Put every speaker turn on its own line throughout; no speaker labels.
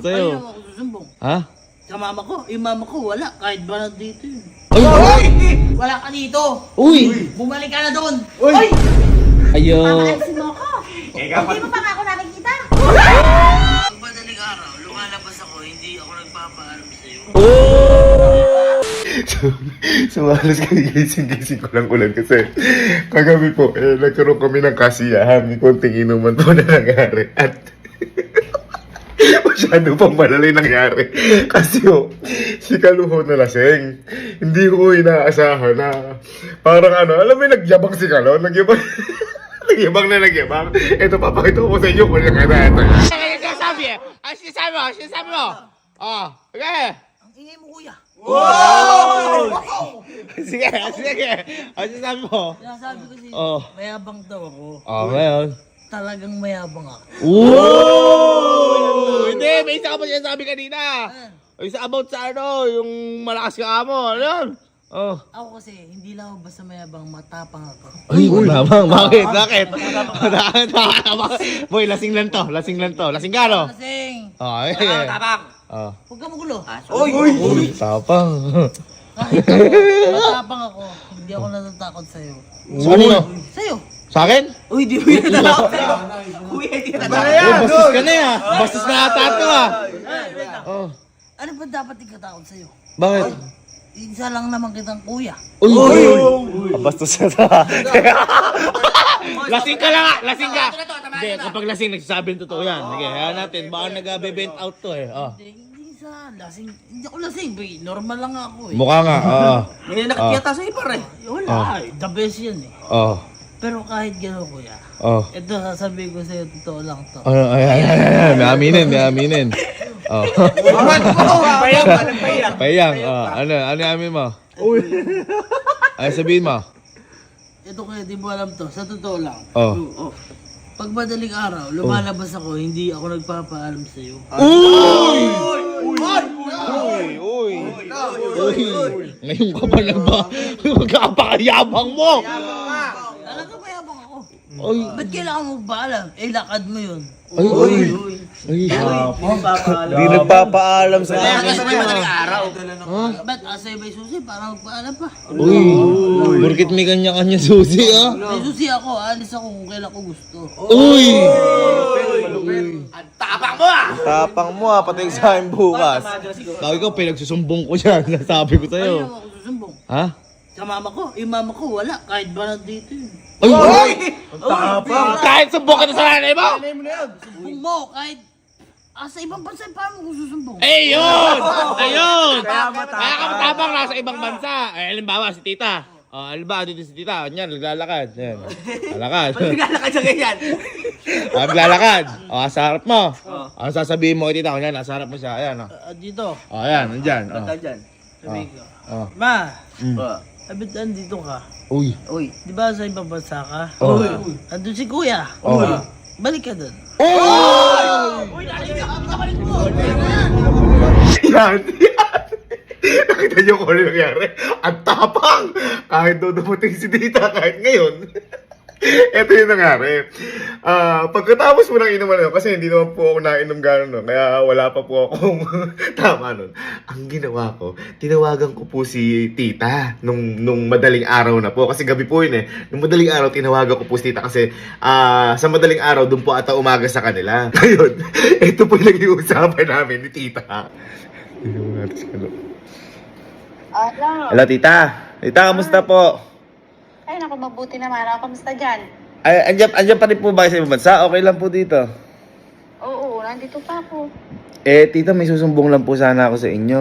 Sa'yo.
Ayaw ako susumbong.
Ha?
Sa mama ko, yung mama ko wala. Kahit ba nandito yun.
Ay!
Wala ka dito.
Uy!
Bumalik ka na doon.
Uy!
Ayo!
Papaalisin mo ako. Hindi mo pa nga ako nakikita.
Pag madaling araw, lumalabas ako, hindi ako nagpapaalam sa'yo.
Sumalas kami gising-gising ko lang ulan kasi kagabi po, nagkaroon kami ng kasiyahan. May konting inuman po na nangyari. At masyado pang malala yung nangyari. Kasi si Kaluho na lasing. Hindi ko inaasahan na parang alam mo yung nagyabang si Kalo? Nagyabang. Nagyabang na nagyabang. Ito, papakita ko sa inyo kung yung ito.
Sinasabi eh! Ang sinasabi mo! Sinasabi mo! Oh, okay!
Ang ingay mo, kuya.
Sige, sige! Ang sinasabi mo?
Sinasabi ko kasi,
Oh.
mayabang daw ako.
Oh, ngayon.
Talagang mayabang ako.
Ooh! Hindi, may isa ka pa sinasabi kanina. May isa about sa yung malakas ka mo. Ano yun? Oh.
Ako kasi, hindi lang ako basta mayabang, matapang ako.
Ay, matapang. Bakit? Bakit? Boy, lasing lang to. Lasing lang to. Lasing ka, no?
Kasing,
Oh, ay.
tapang.
Oh.
Huwag ka magulo.
Uy, tapang.
Kahit ako, matapang ako, hindi ako natatakot sa'yo.
Sa kanino?
Sa'yo.
Sa akin?
Uy, di mo yun natatakot sa'yo. Uy, hindi ka
Bastos ka na ya. Bastos na ata ito ah. Oh.
Ano ba dapat ikatakot sa'yo?
Bakit?
Isa lang naman kitang kuya.
Uy! Bastos na ito ah. Lasing ka lang ah. Lasing ka. Hindi, kapag lasing, nagsasabi ng totoo yan. Sige, hayaan natin. Baka nag-bent out to eh. Oh.
Hindi sa lasing. Hindi ako lasing. Normal lang ako eh.
Mukha nga. Oo.
May nakikita sa iba rin. Wala. The best yan eh.
Oh.
Pero kahit gano'n kuya.
Oh.
Ito sasabihin ko sa'yo, totoo lang to.
Ano, ayan. May aminin, may aminin. Oh.
Payang.
Payang. Oh. Ano amin mo? Ay, sabihin mo.
Ito kuya, di mo alam to. Sa totoo lang.
Oh.
Pag madaling araw, lumalabas ako, hindi ako nagpapaalam sa'yo.
Uy! Ngayon ka pa magkapakayabang mo!
Talaga mayabang ako.
Ay!
Ba't kailangan mo ba alam? Lakad mo yun.
Ay! Hindi nagpapaalam sa akin.
Ba't asay may susi? Para magpaalam pa.
Uy! Burkit may kanya-kanya susi ah!
May susi ako, alis ako kung kailan ko gusto.
Uy!
Tapang mo pati sa akin bukas.
Bakit ikaw pinagsusumbong ko yan? Nasabi ko sa'yo.
Ayaw ako susumbong.
Ha?
Sa mama ko, yung mama ko wala. Kahit ba nandito yun.
Ay! Kahit sumbong ka na sa nanay mo!
Sumbong mo, kahit sa ibang bansa, paano mo susumbong?
Ayun! Ayun! Kaya ka matapang nasa ibang bansa. Eh, halimbawa, si tita. Oh, halimbawa, dito si tita. Yan, naglalakad. Yan. Lalakad.
Naglalakad siya ganyan.
Naglalakad. Oh, sa harap mo. Oh, sasabihin mo kay tita. Yan, nasa harap mo siya. Ayan, oh.
Dito,
Oh, ayan, nandyan. Oh.
sabihin ko.
Oh.
Ma,
Mm.
abit andito ka.
Uy.
Di ba sa ibang bansa ka?
Oh.
Andun si kuya.
Oh.
Balik ka dun.
Yan. Nakita niyo kung ano yung nangyari? Ang tapang! Kahit doon dumating si Dita, kahit ngayon. Ito yung nangyari. Pagkatapos mo nang inuman yun, kasi hindi naman po ako nainom gano'n, no? Kaya wala pa po akong tama nun. Ang ginawa ko, tinawagan ko po si Tita nung madaling araw na po. Kasi gabi po yun eh. Nung madaling araw, tinawagan ko po si Tita kasi sa madaling araw, doon po ata umaga sa kanila. Ngayon, ito po yung naging usapan namin ni Tita. Tignan mo natin si Kalo.
Hello tita. Tita, kamusta po?
Ay, naku, mabuti naman. Ako, kamusta dyan?
Ay, andyan pa rin po ba kayo sa ibang bansa? Okay lang po dito.
Oo, nandito pa ako.
Eh, tita, may susumbong lang po sana ako sa inyo.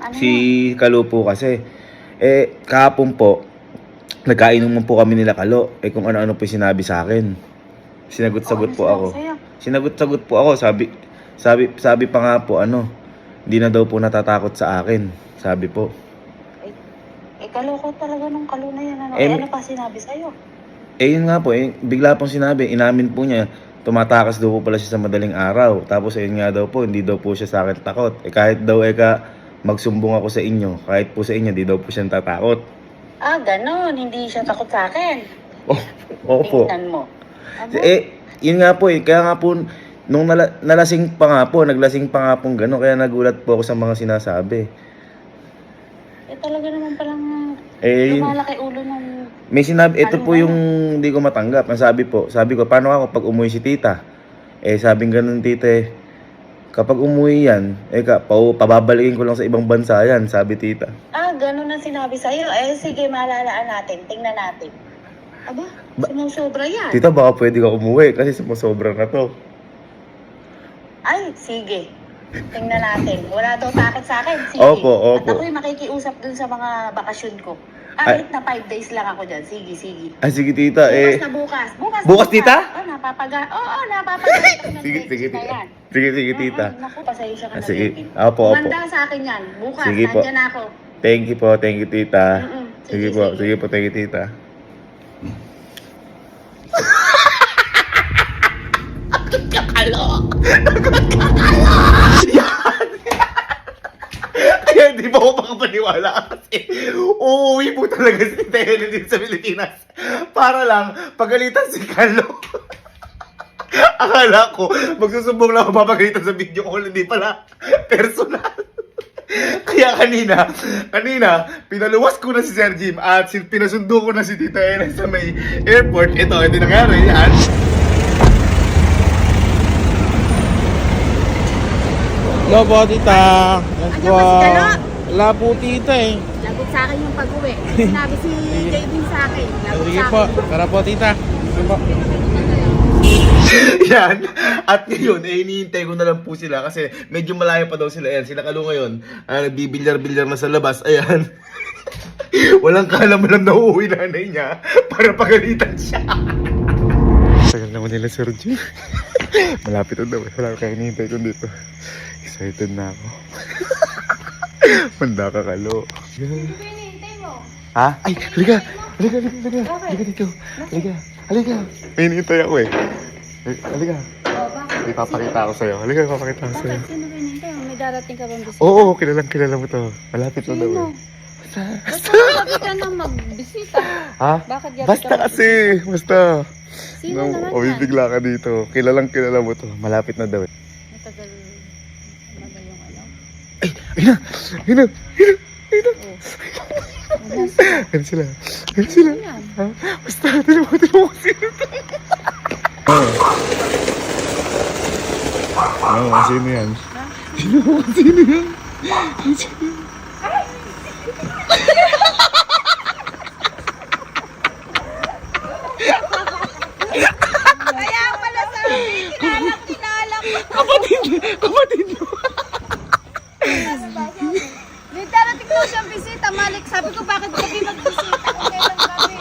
Ano
Si Kalo po kasi. Eh, kahapon po, nagkainuman po kami nila Kalo. Eh, kung ano-ano po yung sinabi sa akin. Sinagot-sagot po ako. Sinagot-sagot po ako. Sabi pa nga po, hindi na daw po natatakot sa akin. Sabi po.
kaloko talaga nung Kalo na yan. Ano pa sinabi sa'yo?
Eh, yun nga po. Bigla pong sinabi. Inamin po niya. Tumatakas daw po pala siya sa madaling araw. Tapos, ayun nga daw po. Hindi daw po siya sa akin takot. Eh, kahit daw magsumbong ako sa inyo. Kahit po sa inyo, hindi daw po siya tatakot.
Ah, ganon. Hindi siya takot sa akin.
Oh, opo.
Tingnan mo.
Yun nga po Kaya nga po, Nung nalasing pa nga po, naglasing pa nga pong gano'n, kaya nagulat po ako sa mga sinasabi.
Eh talaga naman palang
Eh,
lumalaki ulo ng...
may sinabi, ito po yung hindi ko matanggap. Ang sabi ko, paano ako pag umuwi si tita? Eh, sabing ganun tita eh, kapag umuwi yan, pababalikin ko lang sa ibang bansa yan, sabi tita.
Ganun ang sinabi sa'yo. Eh, sige, malalaan natin. Tingnan natin. Aba, sumusobra yan.
Tita, baka pwede ka umuwi kasi sumusobra na to.
Ay, sige. Tingnan natin. Wala daw takot sa akin. Sige.
Opo.
At ako'y makikiusap dun sa mga bakasyon ko.
Ay.
Kahit na 5 days lang ako dyan. Sige.
Sige tita,
Bukas na bukas.
Bukas, tita?
Napapaga ako ng
Sige,
text
tita.
na yan.
Sige, tita.
Naku, pasensya ka na,
Sige.
Kevin.
Opo.
Kumanda sa akin yan. Bukas,
Sige po.
nandyan ako.
Thank you, tita.
Sige.
Sige po, thank you, tita.
Kaya hindi pa ako makapaniwala kasi uuwi po talaga si Tita Helen dito sa Pilipinas para lang pagalitan si Carlo. Akala ko, magsusumbong lang ako mapagalitan sa video call, hindi pala personal. Kaya kanina, pinaluwas ko na si Sir Jim at pinasundo ko na si Tita Helen sa may airport. Ito nangyari, yan.
Hello po, tita.
Ano ba si Kalo?
Wala po, tita eh.
Lagot sa akin yung pag-uwi. Sinabi si Kevin sa akin. Lagot
Sige
sa
po.
akin.
Tara po, tita. Sige po.
Yan. At ngayon, hinihintay ko na lang po sila kasi medyo malayo pa daw sila. Ayan, sila Kalo ngayon. Nagbibilyar-bilyar na sa labas. Ayan. Walang kalam-alam na uuwi nanay niya para pagalitan siya.
Tagal naman nila, Sir Jim. Malapit na daw. Wala kang hinihintay ko dito. Excited na ako. Manda ka, Kalo. Ha? Ay, halika dito. Halika. May hinihintay ako eh. Halika. May papakita ako sa'yo. Halika, papakita ako sa'yo.
Bakit? Sino pinintay mo? May darating ka bang bisita?
Oo, kilala mo to. Malapit na daw eh.
Bakit gabi ka nang magbisita?
Ha?
Bakit gabi
Basta
ka
kasi. Basta.
Sino naman
O,
yan?
bibigla ka dito. Kilala mo to. Malapit na daw eh.
Matagal yung ano?
Ayun na. Ayun sila.
Yan.
Ha? Basta, tinan mo sino to. Sino yan? Sino yan?
Kaya pala sabi, kilala ko.
Kapatid mo.
May darating daw siyang bisita, Malik. Sabi ko, bakit gabi magbisita? Kailan gabi?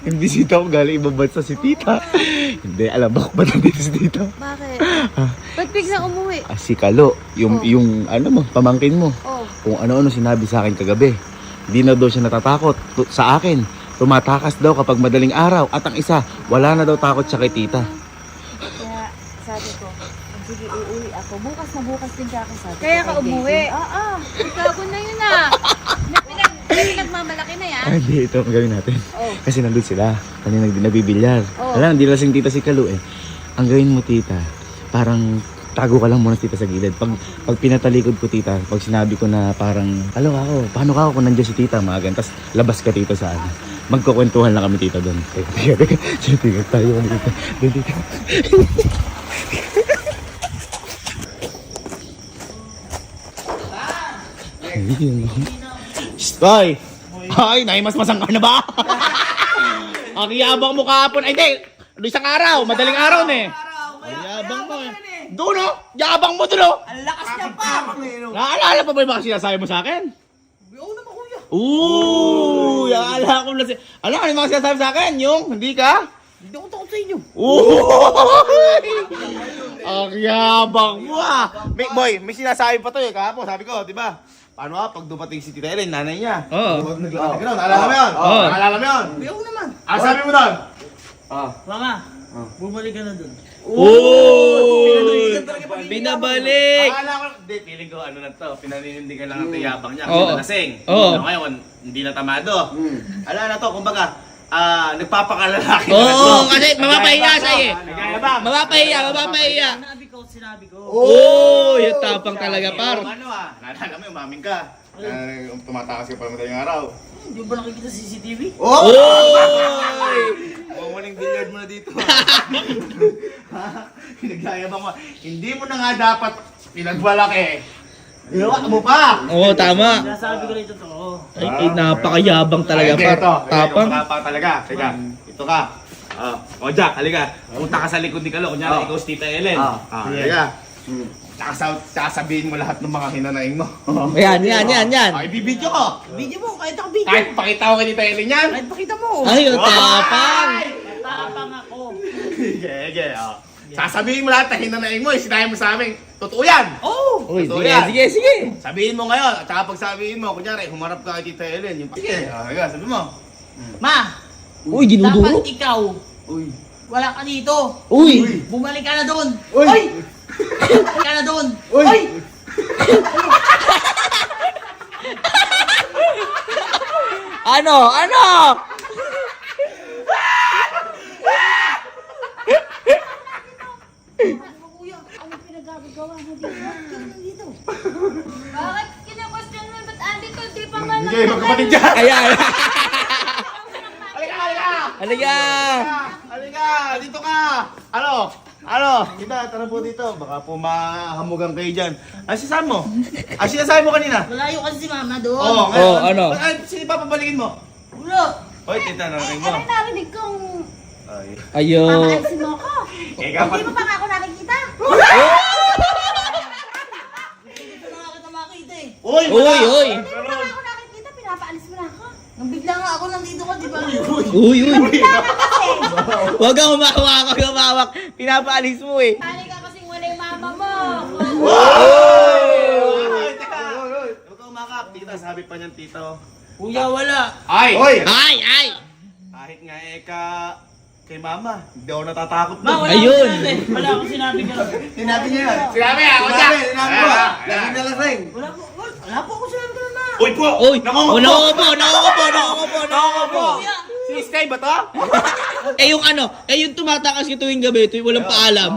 Yung bisita ko galing ibang bansa si tita. Hindi, alam ba kung ba't nandito si tita?
Bakit? Ba't biglang umuwi?
Si Kalo, yung pamangkin mo.
Oh.
Kung ano-ano sinabi sa akin kagabi. Hindi na daw siya natatakot sa akin. Tumatakas daw kapag madaling araw. At ang isa, wala na daw takot siya kay tita.
Kaya sabi ko, sige, uuwi ako. Bukas din siya ako sabi. Kaya ka umuwi? Oo. Ikaw na yun ah. May pinagmamalaki na yan.
Ay, hindi. Ito ang gawin natin.
Oh.
Kasi nandun sila. Kanina nabibilyar.
Oh.
Alam, hindi lasing tita si Kalo eh. Ang gawin mo tita, parang tago ka lang muna tita sa gilid. Pag pinatalikod ko tita, pag sinabi ko na parang, Kalo ako, paano ka ako kung nandiyan si tita, mga ganun. Tapos labas ka tita sa ano. Magkukwentuhan lang kami tita doon. Teka, tayo kami tita. Doon tita.
Stoy! Ay, naimasmasang ka na ba? Ang yabang mo kahapon. Ay, hindi. Isang araw. Madaling araw na eh. Ang yabang mo eh. Doon oh. Yabang mo doon oh.
Ang lakas niya pa!
Naalala pa ba yung mga sinasabi mo sa akin?
Oo naman kuya.
Ooh! Naalala ko na si... Alam ano yung mga sinasabi sa akin? Yung hindi ka?
Hindi ako takot sa inyo.
Ang yabang mo ah! Boy, may sinasabi pa to eh. Kahapon, sabi ko, di ba? Paano pag dumating si Tita Helen, nanay niya?
Oo. Naglalaki na. Naalala mo yun?
Oo.
Naalala mo yun?
Oo naman.
Ano sabi mo doon?
Mama, bumalik ka na dun.
Ooh! Binabalik!
Akala ko, hindi, feeling ko ano na to, pinaninindigan lang ang tayabang niya
Oo.
kasi nalasing.
Oo.
Ngayon, hindi na tamado. Ala na to, kumbaga, nagpapakalalaki.
Oo, kasi mapapahiya siya eh.
Nagayabang.
Mapapahiya.
Sinabi ko.
Oo, yung tapang talaga, par.
Naalala mo, umaming ka. Tumatakas ka pa madaling araw.
Hindi mo ba nakikita sa CCTV?
Oy!
Mamuling billiard mo na dito. Nagayabang mo. Hindi mo na nga dapat pinagbalaki. Ginawa mo pa!
Oo, tama.
Sinasabi ko na yung totoo.
Ay, napakayabang talaga, par. Tapang.
Tapang talaga. Teka, ito ka. O Jack, halika. Punta ka sa likod ni Kalo. Kunyari, ikaw si Tita Ellen. Halika. Tsaka sabihin mo lahat ng mga hinanaing mo.
Yan.
Ay, bibidyo ko.
Video mo, kahit ako video.
Kahit pakita ko kay Tita Ellen yan.
Kahit pakita mo.
Ay, yung tapang.
Tatapang ako.
Sige. Sasabihin mo lahat ng hinanaing mo. Sinahin mo sa amin. Totoo yan.
Oh!
Uy,
Totoo
sige,
yan.
sige.
Sabihin mo ngayon. At saka pag sabihin mo, kunyari, humarap ka kay Tita Ellen. Yung sige. Halika, sabi mo.
Ma,
Uy, dinuduro.
dapat ikaw, wala ka dito.
Uy!
Bumalik ka na doon. Uy! Bumalik ka na doon. Uy!
Ano?
Kuya, ano pinagagawa mo dito? Bakit kina-question mo? Ba't andito? Di pa nga
Hindi, magkapatid dyan.
Ayan.
Halika!
Halika.
Dito ka! Kita, tara po dito. Baka po mahamugan kayo dyan. Ano sinasabi mo? Sinasabi mo kanina?
Malayo kasi si mama doon.
Oh, ano?
Sino papabalikin mo?
Ulo!
Hoy, tita, narinig mo.
Ano narinig kong
Ay.
Ayun.
papaalisin mo ako?
Ikaw
Hindi mo pa nga ako nakikita?
Dito na nga kita makita eh.
Uy!
Uy!
Hindi mo pa nga ako nakikita, pinapaalis mo na ako.
Nang bigla nga ako nandito ka, di ba?
Uy!
Kasi,
Huwag kang humawak. Pinapaalis mo eh.
tali ka kasing wala yung mama mo.
Uy! Teka! Huwag kang umakap. Tita, sabi pa niyan, tito.
Kuya, wala.
Ay!
Ay!
Kahit nga kay mama, hindi ako natatakot
Ma, wala
Ayun.
akong sinabi. Wala akong sinabi ka.
Sinabi niya yan. Sinabi ako dyan. Sinabi mo. Laging nalasing.
Wala po akong sinabi ka na.
Uy po!
Uy!
Nakukupo!
Nakukupo!
Si Sky ba to?
Yung yung tumatakas yung tuwing gabi, walang paalam.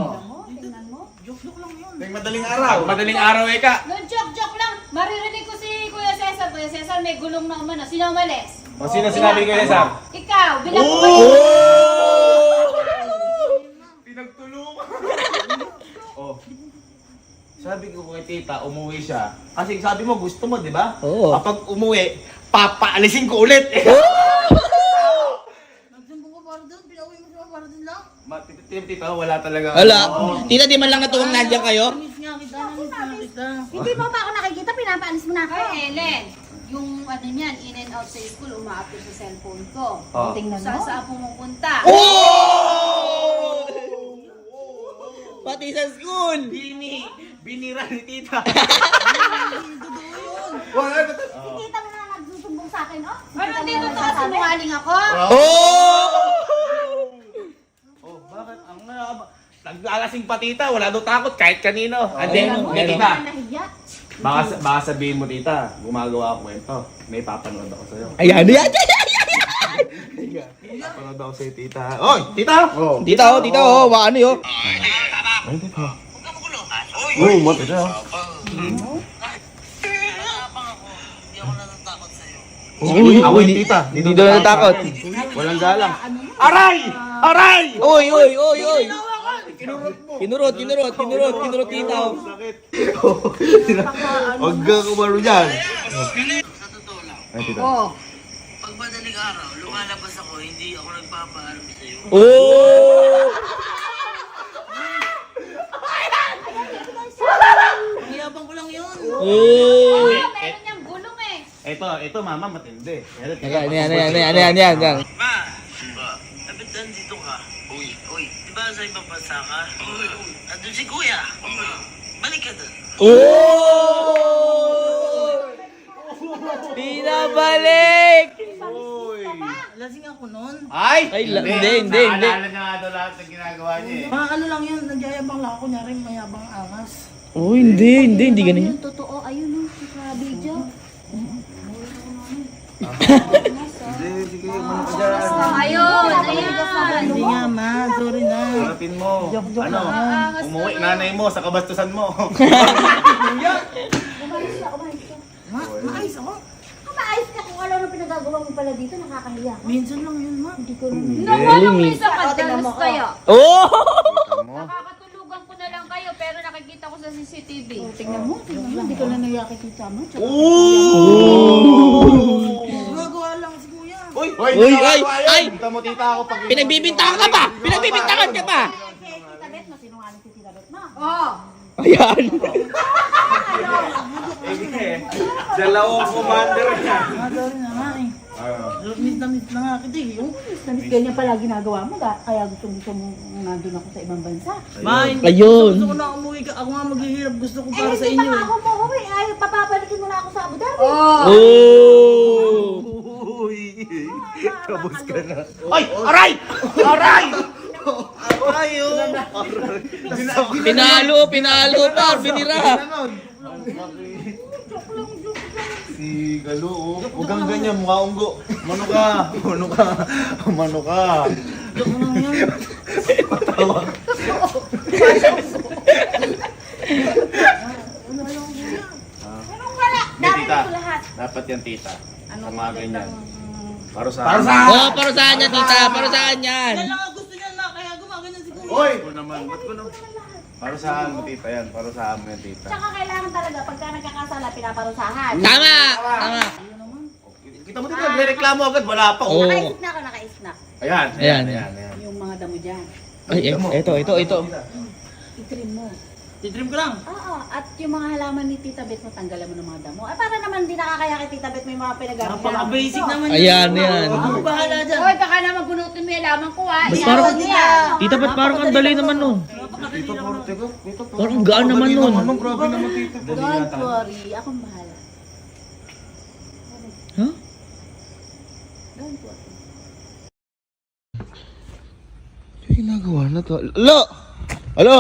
Ng madaling araw. Madaling araw ka.
No, joke lang. Maririnig ko si Kuya Cesar. Kuya Cesar, may gulong na umano. Sino umalis?
O sino sinabi ko Cesar?
Ikaw, bilang
Oh!
Pinagtulungan. Oh. Sabi ko kay tita, umuwi siya. Kasi sabi mo, gusto mo, di ba?
Oo.
Kapag umuwi, papaalisin ko ulit.
Nagsumbong ko para doon. Pinauwi mo siya para doon lang.
Tita, wala talaga.
Wala. Tita, di man lang natuwang nandiyan kayo?
Namiss nga kita.
Hindi mo pa ako nakikita, pinapaalis mo na ako. Ay, Ellen, yung ano niyan, in and out sa school, umaapit sa cellphone ko.
Oh.
Tingnan mo. Saan pumupunta?
Oh! Pati sa school!
Binira ni tita.
Si tita mo na nagsusumbong sa akin, oh. Ano, dito to, sinungaling ako.
Oh!
Oh, bakit? Naglalasing pa tita, wala daw takot kahit kanino. Ande,
Ano?
tita.
Nahiya.
Baka sabihin mo tita, gumagawa ako kwento. May papanood ako sa'yo.
Ayan.
Papanood ako sa'yo tita. Oy, tita! Oh.
Tita, ano yun?
Uy, mati siya.
Tatapang ako. Hindi ako natatakot sa'yo.
Ako yung tita.
Hindi daw natatakot.
Walang galang. Aray! Aray!
Oy! Kinurot tita.
Sakit. Huwag kang kumaro dyan.
Sa totoo lang,
Ay, tita.
pag madaling araw, lumalabas ako, hindi ako nagpapaalam sa'yo.
Oh!
Ang yabang ko lang yun.
Oh!
Meron niyang gulong eh.
Ito mama, matindi.
Yan.
Ma! Dapat nandito ka. Uy, di ba sa ibang bansa ka? Nandun si Kuya. Balik ka doon.
Oh! Pinabalik!
Lasing ako nun.
Ay!
Hindi.
Naalala niya nga daw lahat ng ginagawa niya eh.
Mga ano lang yun, nagyayabang lang ako, nyari mayabang angas.
Oh, hindi ganun yun.
Totoo, ayun oh, sa video.
Hindi, sige.
Ayun, ayan.
Hindi nga, ma. Sorry na.
Harapin mo. Ano? Umuwi nanay mo sa kabastusan mo.
Maayos ka kung ano na pinagagawa mo pala dito, nakakahiya ka.
Minsan lang yun, ma.
Hindi ko lang.
Nawalang minsan kadalas kayo.
Oh!
Nakakatulugan ko na lang kayo pero nakikita ko sa CCTV.
Tingnan mo, hindi ko na nakikita mo. Tsaka,
Gagawa lang si kuya.
Uy,
Uy, ay!
Tita mo, tita ako pag
Pinagbibintangan ka pa! Pinagbibintangan ka pa!
Tita Bet mo, sinungaling si Tita Bet mo.
Oh.
Ayan!
Dalawang commander niya.
Sorry na nga eh. Miss na nga kita eh. Oh.
Namis ganyan pala ginagawa mo, kaya gusto mo nandun ako sa ibang bansa.
Ma, hindi.
Ayun.
Gusto ko na umuwi ka. Ako nga maghihirap. Gusto ko
Eh,
para sa
hindi
inyo
pa
eh.
ako umuwi. Ay, papapalikin mo na ako sa Abu Dhabi.
Oh.
Oh!
Uy, tapos ka na.
Ay! Aray! Aray!
Ayo.
Pinalo pa! Binira!
Si Galo, oh. Huwag kang ganyan, mukha unggo. Mano ka? Mano ka?
Dami
tita.
ko lahat.
Dapat yan, tita. Sa mga ganyan. Para sa...
Oh, para saan yan, tita? Para saan yan?
Yan lang ang gusto niya na. Kaya gumagano si kuya.
Oy! Ba't ko naman? Para saan mo, tita, yan? Para saan mo yan, tita.
Tsaka kailangan talaga, pagka nagkakasala, pinaparusahan.
Tama! Tama!
Kita mo dito, nagre-reklamo agad. Wala pa, oh.
Oo.
Nakaisip na ako, nakaisip na.
Ayan.
Ayan.
Yung mga damo dyan.
Ay, ito.
I-trim mo.
Titrim ko lang.
Oo, at yung mga halaman ni Tita Bet mo, tanggalan mo ng mga damo. Ay, para naman di nakakaya kay Tita Bet may mga pinagamit.
Napaka-basic naman yun.
Ayan, yan.
Ako bahala dyan.
Hoy, baka naman bunutin mo yung laman ko ha.
Ba't
Iyawan
parang-
mo yan.
Tita, ba't parang ang dali naman nun?
Tita, parang, teka. Tita,
Parang gaan naman nun.
Grabe naman, tita.
Don't worry, akong bahala.
Huh?
Don't worry.
Ano ginagawa na to? Alo! Alo!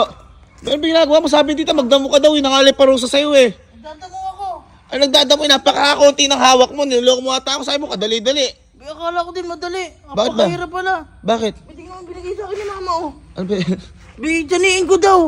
Ano ba ginagawa mo? Sabi tita, magdamo ka daw. Nangalay parusa sa'yo eh.
Nagdadamo ako.
Ay, nagdadamo. Napakakunti ng hawak mo. Niloloko mo ata ako. Sabi mo, kadali-dali.
Akala ko din madali.
Bakit ba?
Napakahirap pala.
Bakit?
Hindi nga binigay sa akin ni mama oh.
Ano ba?
Bijaniin ko daw.